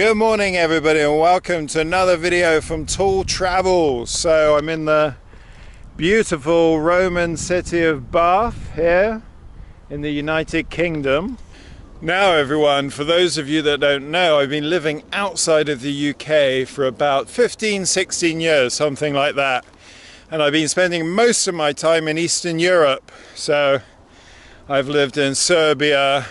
Good morning everybody and welcome to another video from Tall Travels. So I'm in the beautiful Roman city of Bath here in the United Kingdom. Now everyone, for those of you that don't know, I've been living outside of the UK for about 15-16 years, something like that. And I've been spending most of my time in Eastern Europe. So I've lived in Serbia,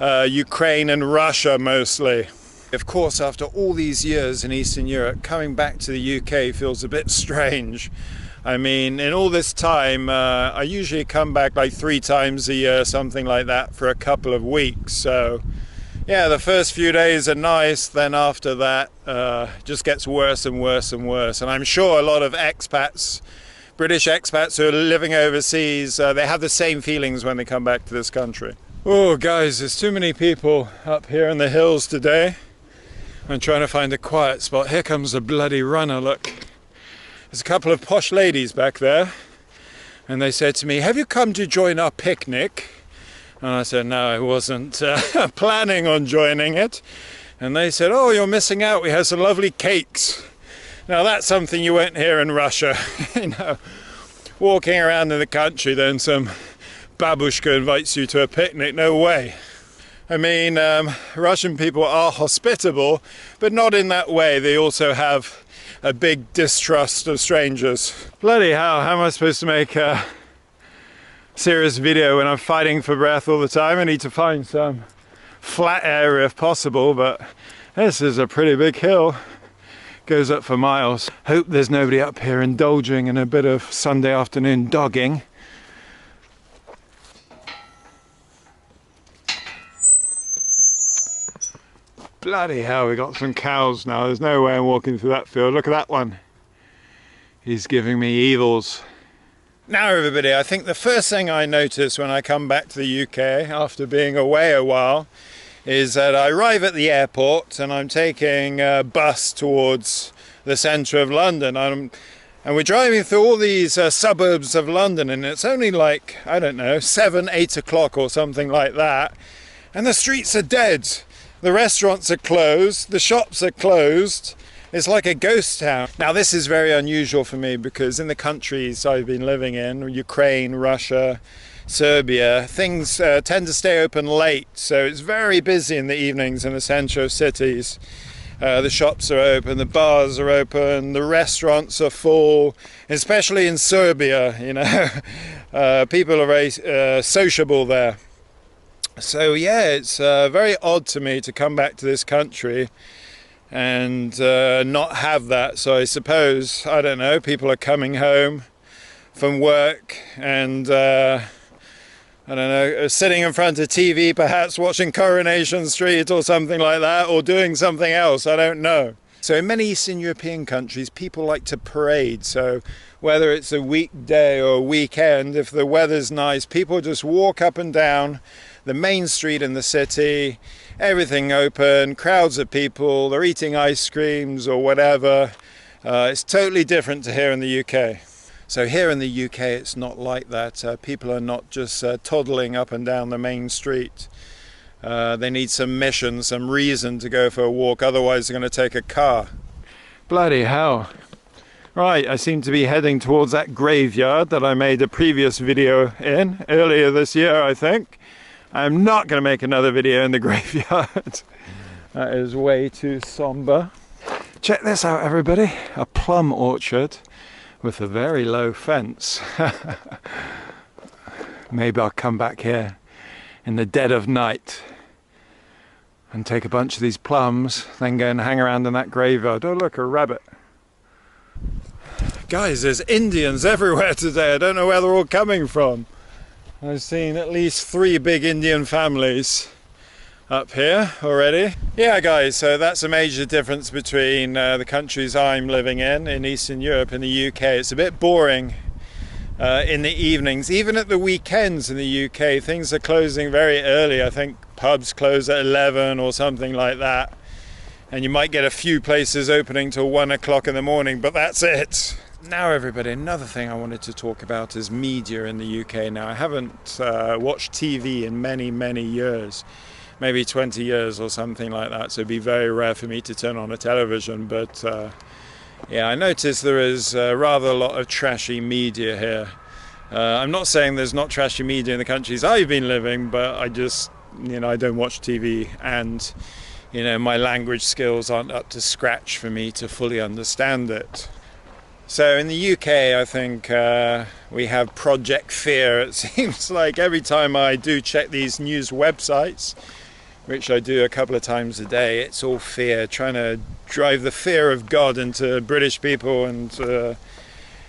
Ukraine and Russia mostly. Of course, after all these years in Eastern Europe, coming back to the UK feels a bit strange. I mean, in all this time, I usually come back like 3 times a year, something like that, for a couple of weeks. So, yeah, the first few days are nice, then after that, just gets worse and worse and worse. And I'm sure a lot of expats, British expats who are living overseas, they have the same feelings when they come back to this country. Oh, guys, there's too many people up here in the hills today. I'm trying to find a quiet spot. Here comes the bloody runner, look. There's a couple of posh ladies back there. And they said to me, "Have you come to join our picnic?" And I said, no, I wasn't planning on joining it. And they said, "Oh, you're missing out. We have some lovely cakes." Now that's something you won't hear in Russia. You know, walking around in the country, then some babushka invites you to a picnic. No way. I mean, Russian people are hospitable, but not in that way. They also have a big distrust of strangers. Bloody hell, how am I supposed to make a serious video when I'm fighting for breath all the time? I need to find some flat area if possible, but this is a pretty big hill. Goes up for miles. Hope there's nobody up here indulging in a bit of Sunday afternoon dogging. Bloody hell, we got some cows now. There's no way I'm walking through that field. Look at that one. He's giving me evils. Now everybody, I think the first thing I notice when I come back to the UK after being away a while is that I arrive at the airport and I'm taking a bus towards the centre of London. And we're driving through all these suburbs of London, and it's only like, I don't know, 7, 8 o'clock or something like that. And the streets are dead. The restaurants are closed, the shops are closed. It's like a ghost town. Now this is very unusual for me because in the countries I've been living in, Ukraine, Russia, Serbia, things tend to stay open late. So it's very busy in the evenings in the centre of cities. The shops are open, the bars are open, the restaurants are full, especially in Serbia, you know. People are very sociable there. So yeah, it's very odd to me to come back to this country and not have that. So I suppose, I don't know, people are coming home from work and I don't know, sitting in front of TV, perhaps watching Coronation Street or something like that, or doing something else, I don't know. So in many Eastern European countries, people like to parade. So whether it's a weekday or a weekend, if the weather's nice, people just walk up and down the main street in the city, everything open, crowds of people, they're eating ice creams or whatever. It's totally different to here in the UK. So here in the UK, it's not like that. People are not just toddling up and down the main street. They need some mission, some reason to go for a walk, otherwise they're going to take a car. Bloody hell. Right, I seem to be heading towards that graveyard that I made a previous video in earlier this year, I think. I'm not going to make another video in the graveyard. That is way too somber. Check this out, everybody. A plum orchard with a very low fence. Maybe I'll come back here in the dead of night and take a bunch of these plums, then go and hang around in that graveyard. Oh look, a rabbit. Guys, there's Indians everywhere today. I don't know where they're all coming from. I've seen at least 3 big Indian families up here already. Yeah guys, so that's a major difference between the countries I'm living in Eastern Europe and the UK. It's a bit boring in the evenings. Even at the weekends in the UK, things are closing very early. I think pubs close at 11 or something like that. And you might get a few places opening till 1 o'clock in the morning, but that's it. Now everybody, another thing I wanted to talk about is media in the UK. Now I haven't watched TV in many years, maybe 20 years or something like that, so it'd be very rare for me to turn on a television. But yeah, I noticed there is rather a lot of trashy media here. I'm not saying there's not trashy media in the countries I've been living, but I just, I don't watch TV, and my language skills aren't up to scratch for me to fully understand it. So in the UK, I think we have Project Fear. It seems like every time I do check these news websites, which I do a couple of times a day, it's all fear, trying to drive the fear of God into British people and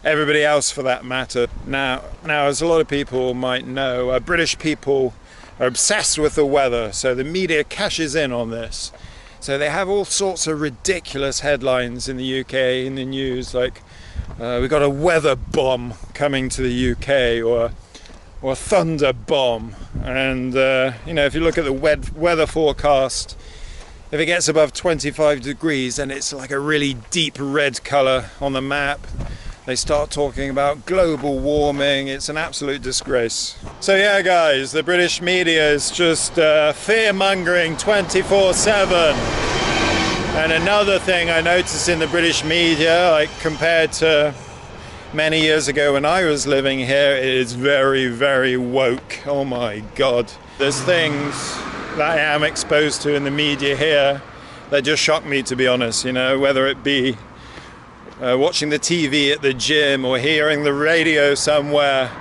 everybody else for that matter. Now, as a lot of people might know, British people are obsessed with the weather, so the media cashes in on this. So they have all sorts of ridiculous headlines in the UK in the news, like we've got a weather bomb coming to the UK, or thunder bomb. And if you look at the weather forecast, if it gets above 25 degrees, then it's like a really deep red colour on the map. They start talking about global warming. It's an absolute disgrace. So yeah, guys, the British media is just fear-mongering 24/7. And another thing I noticed in the British media, like compared to many years ago when I was living here, it is very, very woke. Oh my God. There's things that I am exposed to in the media here that just shock me, to be honest, whether it be watching the TV at the gym or hearing the radio somewhere.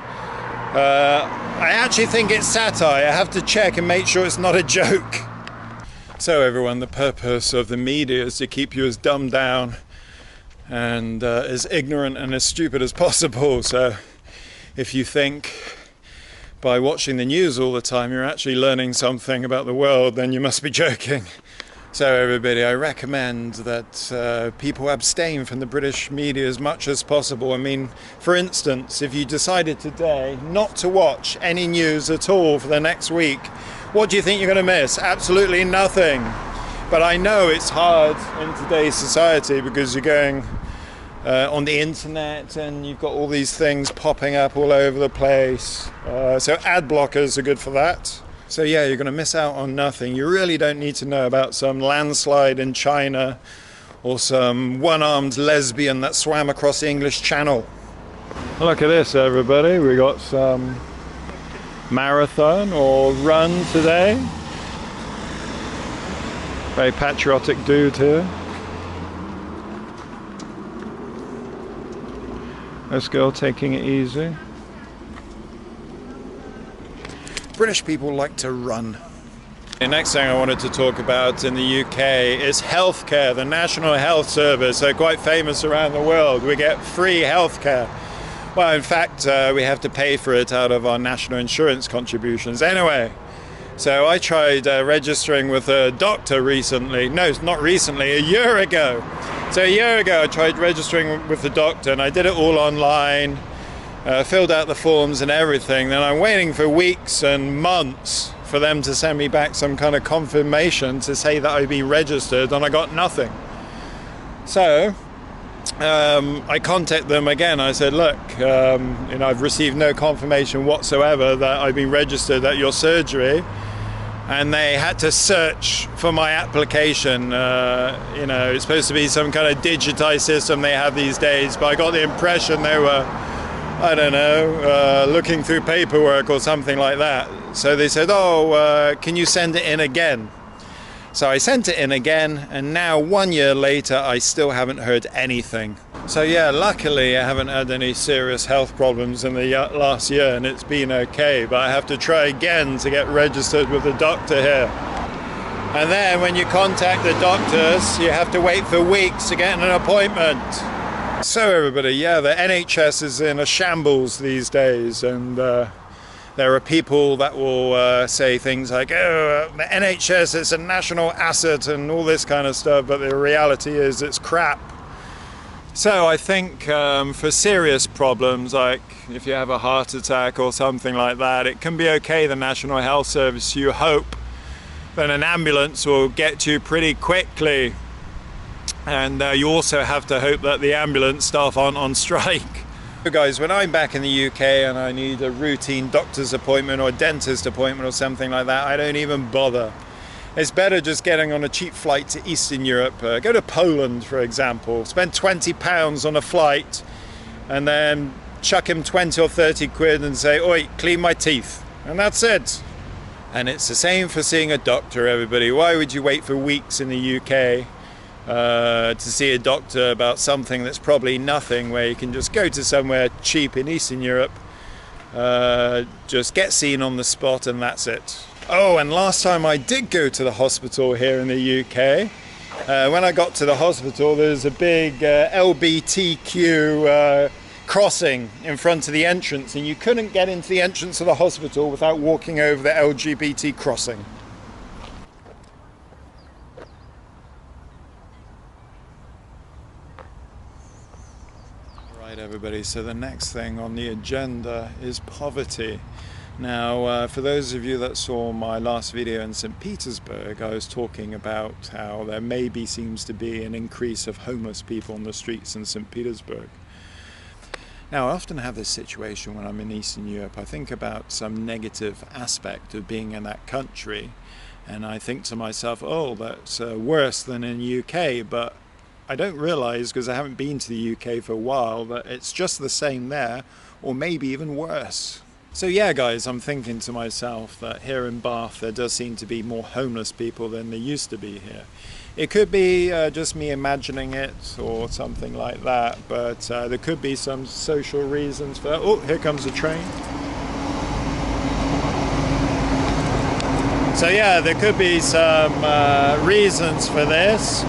I actually think it's satire. I have to check and make sure it's not a joke. So everyone, the purpose of the media is to keep you as dumbed down and as ignorant and as stupid as possible. So if you think by watching the news all the time you're actually learning something about the world, then you must be joking. So everybody, I recommend that people abstain from the British media as much as possible. I mean, for instance, if you decided today not to watch any news at all for the next week, what do you think you're going to miss? Absolutely nothing. But I know it's hard in today's society because you're going on the internet and you've got all these things popping up all over the place. So ad blockers are good for that. So yeah, you're going to miss out on nothing. You really don't need to know about some landslide in China or some one-armed lesbian that swam across the English Channel. Look at this, everybody. We got some marathon or run today. Very patriotic dude here. This girl taking it easy. British people like to run. The next thing I wanted to talk about in the UK is healthcare, the National Health Service. They're quite famous around the world. We get free healthcare. Well, in fact, we have to pay for it out of our national insurance contributions. Anyway, so I tried registering with a doctor recently. No, not recently, a year ago. So a year ago I tried registering with the doctor and I did it all online, filled out the forms and everything. Then I'm waiting for weeks and months for them to send me back some kind of confirmation to say that I'd been registered, and I got nothing. So I contacted them again. I said, look, I've received no confirmation whatsoever that I've been registered at your surgery. And they had to search for my application. It's supposed to be some kind of digitized system they have these days, but I got the impression they were, I don't know, looking through paperwork or something like that. So they said, can you send it in again? So I sent it in again, and now 1 year later I still haven't heard anything. So yeah, luckily I haven't had any serious health problems in the last year, and it's been okay, but I have to try again to get registered with the doctor here. And then when you contact the doctors, you have to wait for weeks to get an appointment. So everybody, yeah, the NHS is in a shambles these days, and there are people that will say things like, oh, the NHS is a national asset and all this kind of stuff, but the reality is it's crap. So I think for serious problems, like if you have a heart attack or something like that, it can be okay, the National Health Service. You hope that an ambulance will get to you pretty quickly. And you also have to hope that the ambulance staff aren't on strike. So guys, when I'm back in the UK and I need a routine doctor's appointment or dentist appointment or something like that, I don't even bother. It's better just getting on a cheap flight to Eastern Europe. Go to Poland, for example. Spend £20 on a flight and then chuck him 20 or 30 quid and say, oi, clean my teeth. And that's it. And it's the same for seeing a doctor, everybody. Why would you wait for weeks in the UK to see a doctor about something that's probably nothing, where you can just go to somewhere cheap in Eastern Europe, just get seen on the spot, and that's it. Oh, and last time I did go to the hospital here in the UK, when I got to the hospital, there's a big LBTQ crossing in front of the entrance, and you couldn't get into the entrance of the hospital without walking over the LGBT crossing. Right, everybody, so the next thing on the agenda is poverty. Now, for those of you that saw my last video in St. Petersburg, I was talking about how there maybe seems to be an increase of homeless people on the streets in St. Petersburg. Now, I often have this situation when I'm in Eastern Europe. I think about some negative aspect of being in that country, and I think to myself, oh, that's worse than in the UK, but I don't realize, because I haven't been to the UK for a while, that it's just the same there, or maybe even worse. So yeah, guys, I'm thinking to myself that here in Bath there does seem to be more homeless people than there used to be here. It could be just me imagining it or something like that, but there could be some social reasons for that. Oh, here comes a train. So yeah, there could be some reasons for this.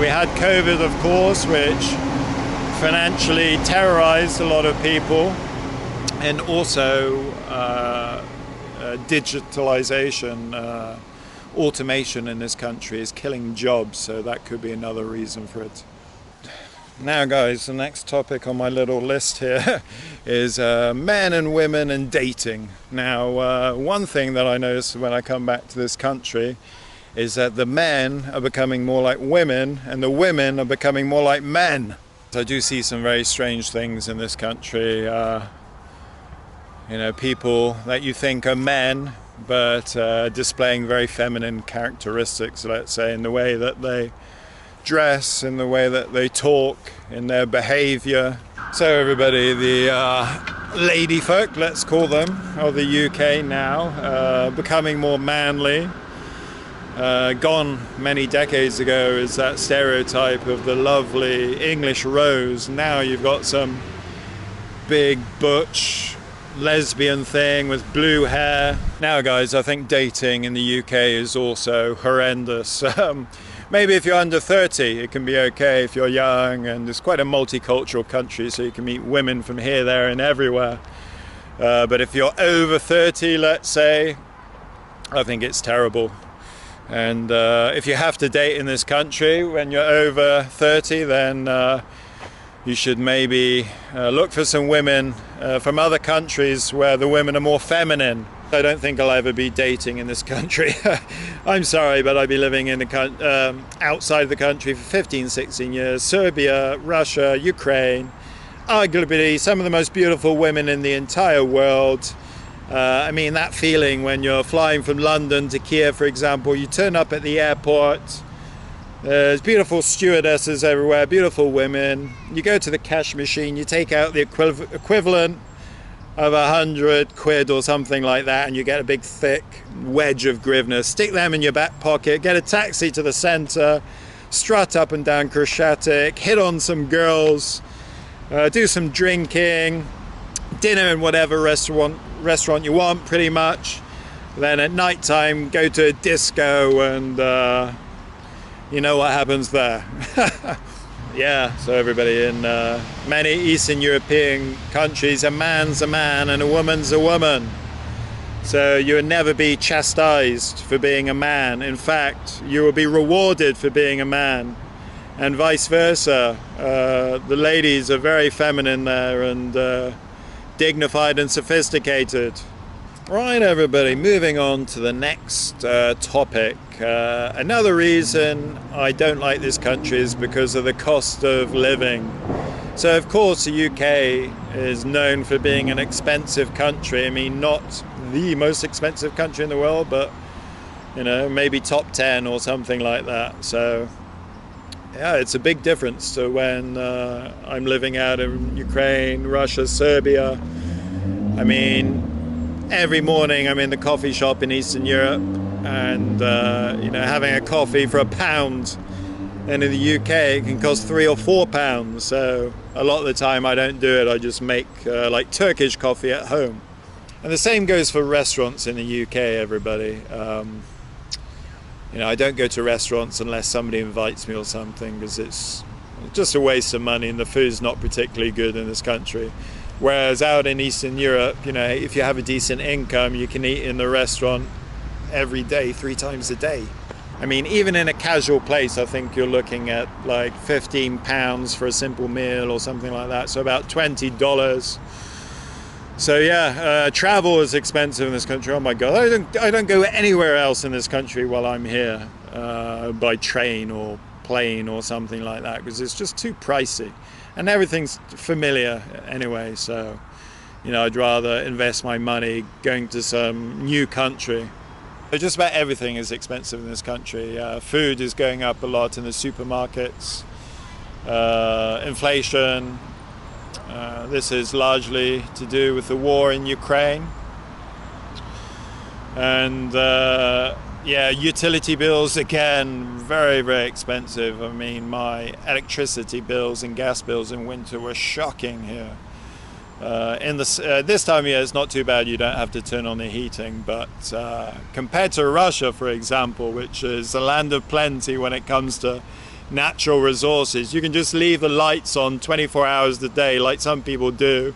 We had COVID, of course, which financially terrorized a lot of people. And also digitalization, automation in this country is killing jobs, so that could be another reason for it. Now guys, the next topic on my little list here is men and women and dating. Now, one thing that I noticed when I come back to this country is that the men are becoming more like women and the women are becoming more like men. So I do see some very strange things in this country. You know, people that you think are men, but displaying very feminine characteristics, let's say, in the way that they dress, in the way that they talk, in their behavior. So everybody, the lady folk, let's call them, of the UK now, becoming more manly. Gone many decades ago is that stereotype of the lovely English rose. Now you've got some big butch lesbian thing with blue hair. Now guys, I think dating in the UK is also horrendous. Maybe if you're under 30 it can be okay if you're young, and it's quite a multicultural country, so you can meet women from here, there and everywhere. But if you're over 30, let's say, I think it's terrible. And if you have to date in this country when you're over 30, then you should maybe look for some women from other countries where the women are more feminine. I don't think I'll ever be dating in this country. I'm sorry, but I'll be living in the outside the country for 15, 16 years. Serbia, Russia, Ukraine, arguably some of the most beautiful women in the entire world. I mean, that feeling when you're flying from London to Kiev, for example, you turn up at the airport, there's beautiful stewardesses everywhere, beautiful women. You go to the cash machine, you take out the equivalent of 100 quid or something like that, and you get a big thick wedge of grivna. Stick them in your back pocket, get a taxi to the center, strut up and down Krushatik, hit on some girls, do some drinking, dinner in whatever restaurant you want, pretty much. Then at night time, go to a disco, and you know what happens there. Yeah, so everybody, in many Eastern European countries, a man's a man and a woman's a woman. So you will never be chastised for being a man. In fact, you will be rewarded for being a man, and vice versa. The ladies are very feminine there and dignified and sophisticated. Right, everybody, moving on to the next topic. Another reason I don't like this country is because of the cost of living. So of course the UK is known for being an expensive country. I mean, not the most expensive country in the world, but you know, maybe top 10 or something like that. So yeah, it's a big difference to when I'm living out in Ukraine, Russia, Serbia. I mean, every morning I'm in the coffee shop in Eastern Europe, and you know, having a coffee for £1, and in the UK it can cost £3 or £4. So a lot of the time I don't do it. I just make like Turkish coffee at home. And the same goes for restaurants in the UK, everybody. You know, I don't go to restaurants unless somebody invites me or something, because it's just a waste of money and the food's not particularly good in this country. Whereas out in Eastern Europe, you know, if you have a decent income, you can eat in the restaurant every day, 3 times a day. I mean, even in a casual place, I think you're looking at like £15 for a simple meal or something like that. So about $20. So yeah, travel is expensive in this country. Oh my God, I don't go anywhere else in this country while I'm here by train or plane or something like that, because it's just too pricey, and everything's familiar anyway. So, you know, I'd rather invest my money going to some new country. But just about everything is expensive in this country. Food is going up a lot in the supermarkets. Inflation. This is largely to do with the war in Ukraine. And yeah, utility bills, again, very, very expensive. I mean, my electricity bills and gas bills in winter were shocking here. This time of year it's not too bad, you don't have to turn on the heating, but compared to Russia, for example, which is a land of plenty when it comes to natural resources, you can just leave the lights on 24 hours a day like some people do,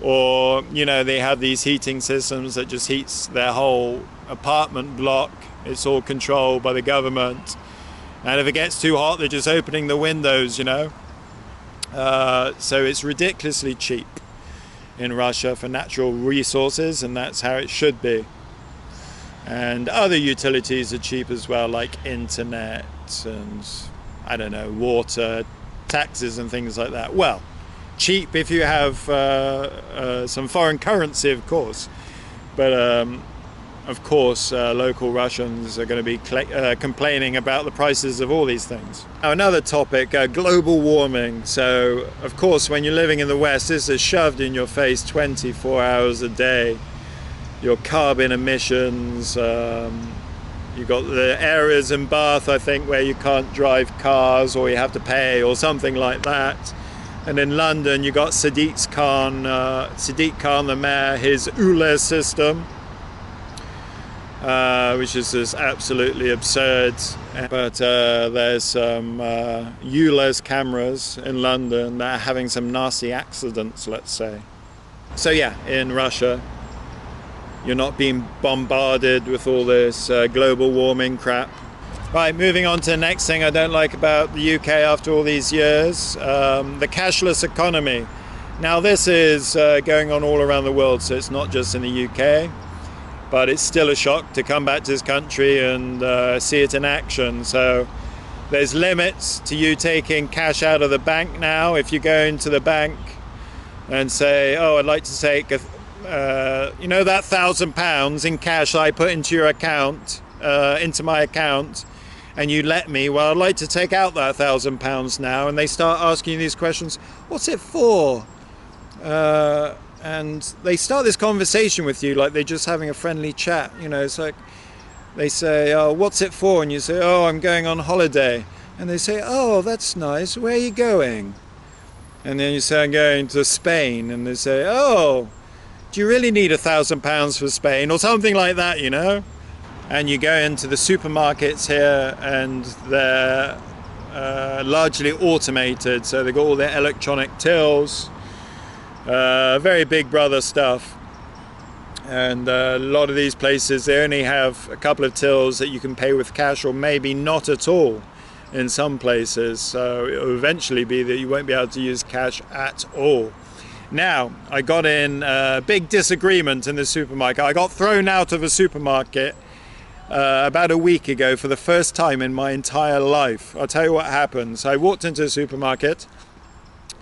or you know, they have these heating systems that just heats their whole apartment block. It's all controlled by the government, and if it gets too hot they're just opening the windows, you know. So it's ridiculously cheap in Russia for natural resources, and that's how it should be. And other utilities are cheap as well, like internet and, I don't know, water, taxes and things like that. Well, cheap if you have some foreign currency, of course. But of course, local Russians are going to be complaining about the prices of all these things. Now, another topic, global warming. So, of course, when you're living in the West, this is shoved in your face 24 hours a day. Your carbon emissions, you've got the areas in Bath, I think, where you can't drive cars or you have to pay or something like that. And in London, you've got Sadiq Khan, the mayor, his ULEZ system, which is just absolutely absurd. But there's some ULEZ cameras in London that are having some nasty accidents, let's say. So yeah, in Russia, you're not being bombarded with all this global warming crap. Right, moving on to the next thing I don't like about the UK after all these years, the cashless economy. Now this is going on all around the world, so it's not just in the UK, but it's still a shock to come back to this country and see it in action. So there's limits to you taking cash out of the bank now. If you go into the bank and say, oh, I'd like to take you know, that £1,000 in cash I put into your account, into my account, and you let me, well, I'd like to take out that £1,000 now, and they start asking you these questions, what's it for? And they start this conversation with you like they're just having a friendly chat, you know. It's like they say, oh, what's it for? And you say, oh, I'm going on holiday. And they say, oh, that's nice, where are you going? And then you say, I'm going to Spain. And they say, oh, do you really need £1,000 for Spain, or something like that, you know? And you go into the supermarkets here, and they're largely automated, so they've got all their electronic tills, very big brother stuff. And a lot of these places, they only have a couple of tills that you can pay with cash, or maybe not at all in some places. So it will eventually be that you won't be able to use cash at all. Now, I got in a big disagreement in the supermarket. I got thrown out of a supermarket about a week ago for the first time in my entire life. I'll tell you what happened. So I walked into a supermarket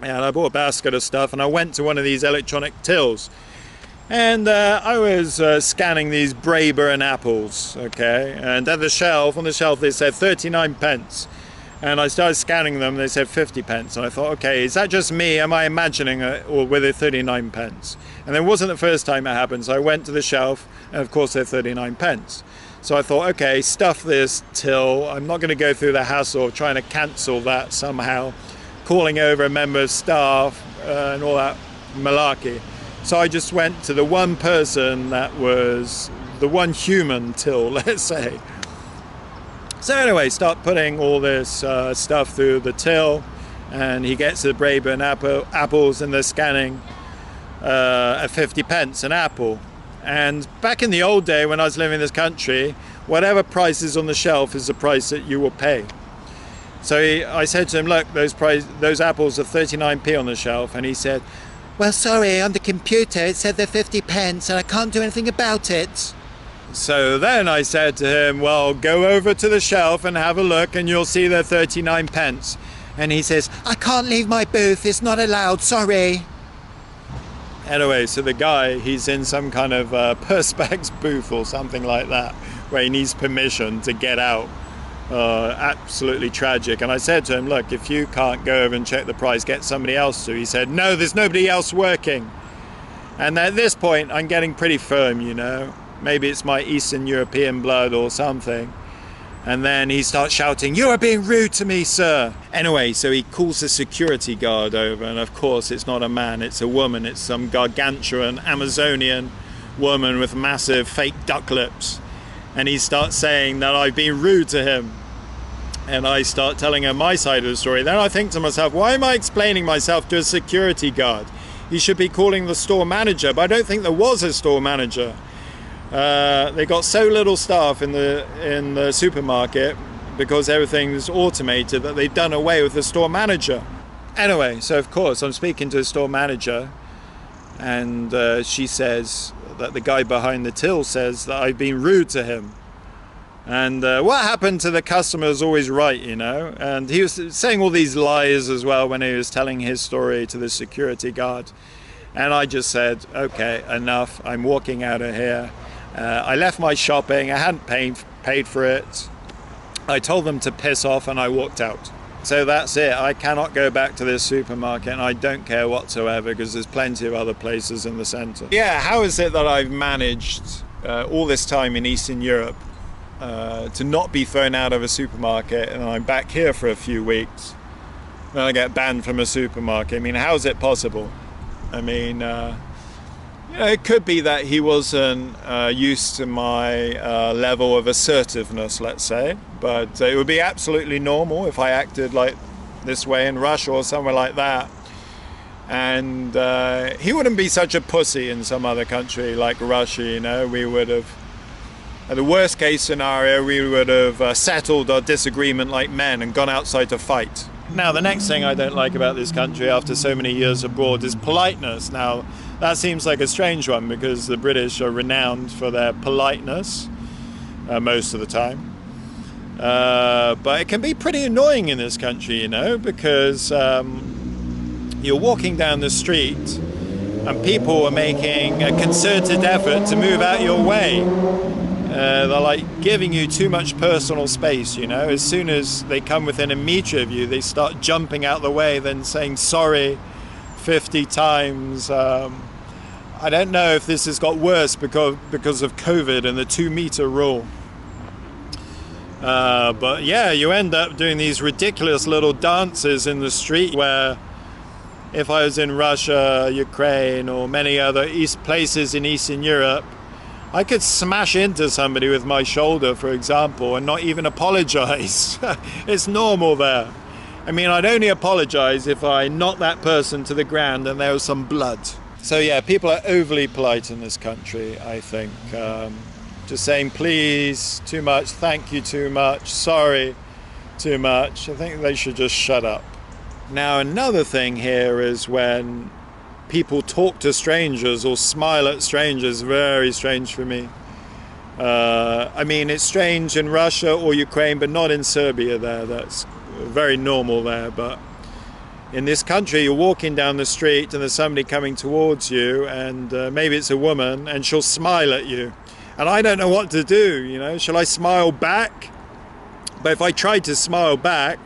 and I bought a basket of stuff, and I went to one of these electronic tills. And I was scanning these Braeburn apples, okay, and at the shelf, on the shelf they said 39 pence. And I started scanning them, they said 50 pence. And I thought, okay, is that just me? Am I imagining it? Or were they 39 pence? And it wasn't the first time it happened. So I went to the shelf, and of course they're 39 pence. So I thought, okay, stuff this till. I'm not going to go through the hassle of trying to cancel that somehow, calling over a member of staff and all that malarkey. So I just went to the one person that was the one human till, let's say. So anyway, start putting all this stuff through the till, and he gets the Braeburn apples, and they're scanning at 50 pence an apple. And back in the old day when I was living in this country, whatever price is on the shelf is the price that you will pay. So I said to him, look, those apples are 39p on the shelf, and he said, well, sorry, on the computer it said they're 50 pence and I can't do anything about it. So then I said to him, well, go over to the shelf and have a look and you'll see they're 39 pence. And he says, I can't leave my booth, it's not allowed, sorry. Anyway, so the guy, he's in some kind of Perspex booth or something like that, where he needs permission to get out. Absolutely tragic. And I said to him, look, if you can't go over and check the price, get somebody else to. He said, no, there's nobody else working. And at this point, I'm getting pretty firm, you know. Maybe it's my Eastern European blood or something. And then he starts shouting, you are being rude to me, sir. Anyway, so he calls the security guard over. And of course, it's not a man, it's a woman. It's some gargantuan Amazonian woman with massive fake duck lips. And he starts saying that I've been rude to him. And I start telling her my side of the story. Then I think to myself, why am I explaining myself to a security guard? He should be calling the store manager, but I don't think there was a store manager. They got so little staff in the supermarket because everything's automated that they've done away with the store manager. Anyway, so of course I'm speaking to the store manager, and she says that the guy behind the till says that I've been rude to him. And what happened to the customer is always right, you know. And he was saying all these lies as well when he was telling his story to the security guard. And I just said, okay, enough. I'm walking out of here. I left my shopping. I hadn't paid for it. I told them to piss off and I walked out. So that's it. I cannot go back to this supermarket, and I don't care whatsoever because there's plenty of other places in the centre. Yeah, how is it that I've managed all this time in Eastern Europe to not be thrown out of a supermarket, and I'm back here for a few weeks, then I get banned from a supermarket? I mean, how is it possible? I mean, you know, it could be that he wasn't used to my level of assertiveness, let's say, but it would be absolutely normal if I acted like this way in Russia or somewhere like that. And he wouldn't be such a pussy in some other country like Russia, you know. We would have, at the worst case scenario, we would have settled our disagreement like men and gone outside to fight. Now, the next thing I don't like about this country after so many years abroad is politeness. Now, that seems like a strange one because the British are renowned for their politeness most of the time. But it can be pretty annoying in this country, you know, because you're walking down the street and people are making a concerted effort to move out your way. They're like giving you too much personal space, you know. As soon as they come within a meter of you, they start jumping out the way, then saying sorry 50 times. I don't know if this has got worse because of COVID and the 2-meter rule. But yeah, you end up doing these ridiculous little dances in the street where if I was in Russia, Ukraine, or many other places in Eastern Europe, I could smash into somebody with my shoulder, for example, and not even apologize. It's normal there. I mean, I'd only apologize if I knocked that person to the ground and there was some blood. So yeah, people are overly polite in this country, I think. Just saying please too much, thank you too much, sorry too much. I think they should just shut up. Now, another thing here is when people talk to strangers or smile at strangers. Very strange for me. I mean, it's strange in Russia or Ukraine, but not in Serbia there. That's very normal there. But In this country, you're walking down the street and there's somebody coming towards you, and maybe it's a woman, and she'll smile at you. And I don't know what to do, you know. Shall I smile back? But if I tried to smile back,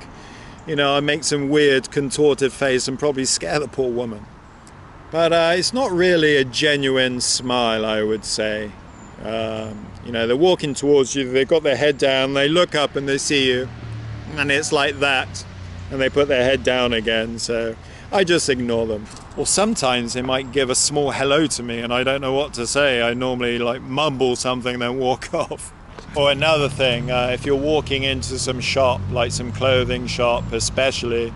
you know, I make some weird contorted face and probably scare the poor woman. But it's not really a genuine smile, I would say. You know, they're walking towards you, they've got their head down, they look up and they see you, and it's like that, and they put their head down again, so I just ignore them. Or sometimes they might give a small hello to me and I don't know what to say. I normally like mumble something then walk off. Or another thing, if you're walking into some shop, like some clothing shop especially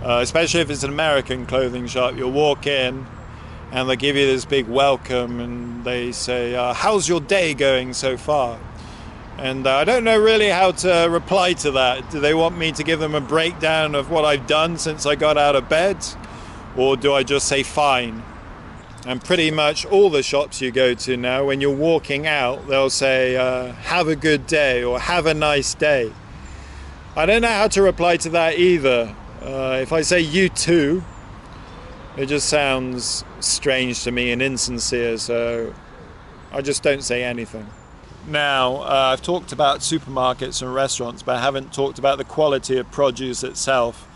if it's an American clothing shop, you'll walk in and they give you this big welcome and they say, how's your day going so far? And I don't know really how to reply to that. Do they want me to give them a breakdown of what I've done since I got out of bed? Or do I just say fine? And pretty much all the shops you go to now, when you're walking out, they'll say, have a good day or have a nice day. I don't know how to reply to that either. If I say you too, it just sounds strange to me and insincere, so I just don't say anything. Now, I've talked about supermarkets and restaurants, but I haven't talked about the quality of produce itself.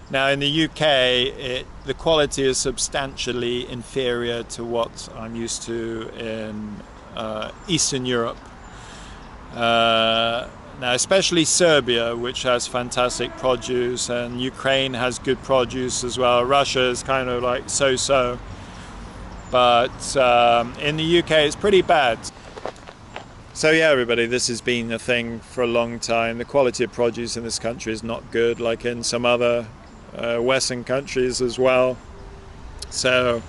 Now, in the UK, the quality is substantially inferior to what I'm used to in Eastern Europe. Now, especially Serbia, which has fantastic produce, and Ukraine has good produce as well. Russia is kind of like so-so. But in the UK, it's pretty bad. So yeah, everybody, this has been a thing for a long time. The quality of produce in this country is not good, like in some other Western countries as well. So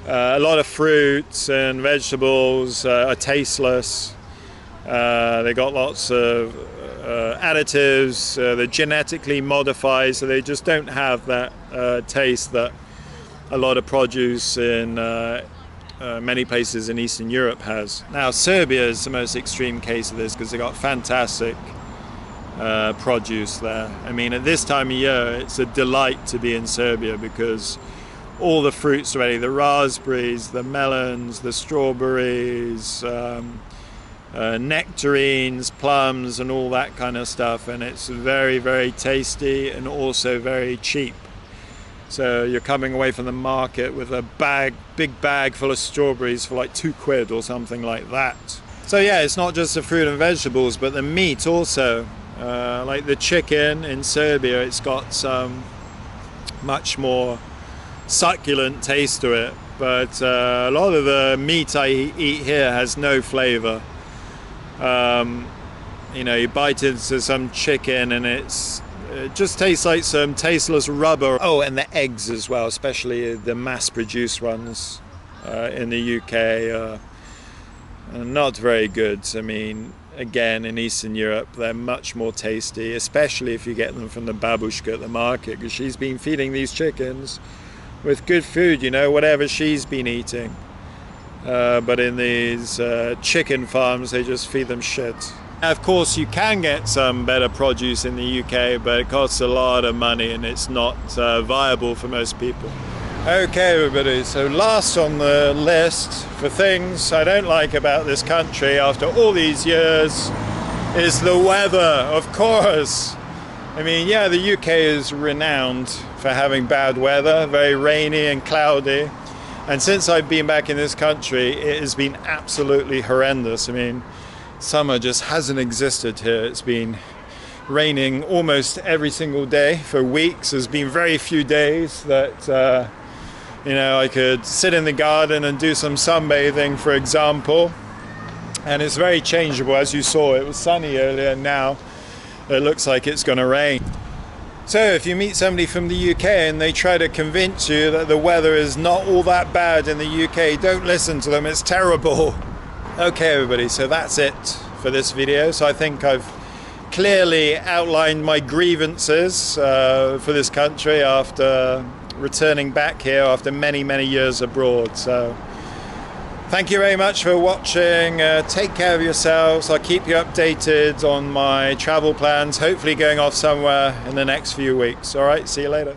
a lot of fruits and vegetables are tasteless. They got lots of additives. They're genetically modified, so they just don't have that taste that a lot of produce in many places in Eastern Europe has. Now, Serbia is the most extreme case of this because they got fantastic produce there. I mean, at this time of year, it's a delight to be in Serbia because all the fruits already, the raspberries, the melons, the strawberries, nectarines, plums, and all that kind of stuff, and it's very, very tasty and also very cheap. So you're coming away from the market with a big bag full of strawberries for like £2 or something like that. So yeah, it's not just the fruit and vegetables, but the meat also. Like the chicken in Serbia, it's got some much more succulent taste to it, but a lot of the meat I eat here has no flavor. You know, you bite into some chicken and it just tastes like some tasteless rubber. Oh, and the eggs as well, especially the mass-produced ones in the UK, are not very good. I mean, again, in Eastern Europe, they're much more tasty, especially if you get them from the babushka at the market, because she's been feeding these chickens with good food, you know, whatever she's been eating. But in these chicken farms, they just feed them shit. Of course, you can get some better produce in the UK, but it costs a lot of money and it's not viable for most people. Okay, everybody, so last on the list for things I don't like about this country after all these years is the weather, of course. I mean, yeah, the UK is renowned for having bad weather, very rainy and cloudy. And since I've been back in this country, it has been absolutely horrendous. I mean, summer just hasn't existed here. It's been raining almost every single day for weeks. There's been very few days that, you know, I could sit in the garden and do some sunbathing, for example. And it's very changeable. As you saw, it was sunny earlier, and now it looks like it's going to rain. So if you meet somebody from the UK and they try to convince you that the weather is not all that bad in the UK, don't listen to them, it's terrible. Okay, everybody, so that's it for this video. So I think I've clearly outlined my grievances for this country after returning back here after many, many years abroad. So thank you very much for watching. Take care of yourselves. I'll keep you updated on my travel plans, hopefully going off somewhere in the next few weeks. All right, see you later.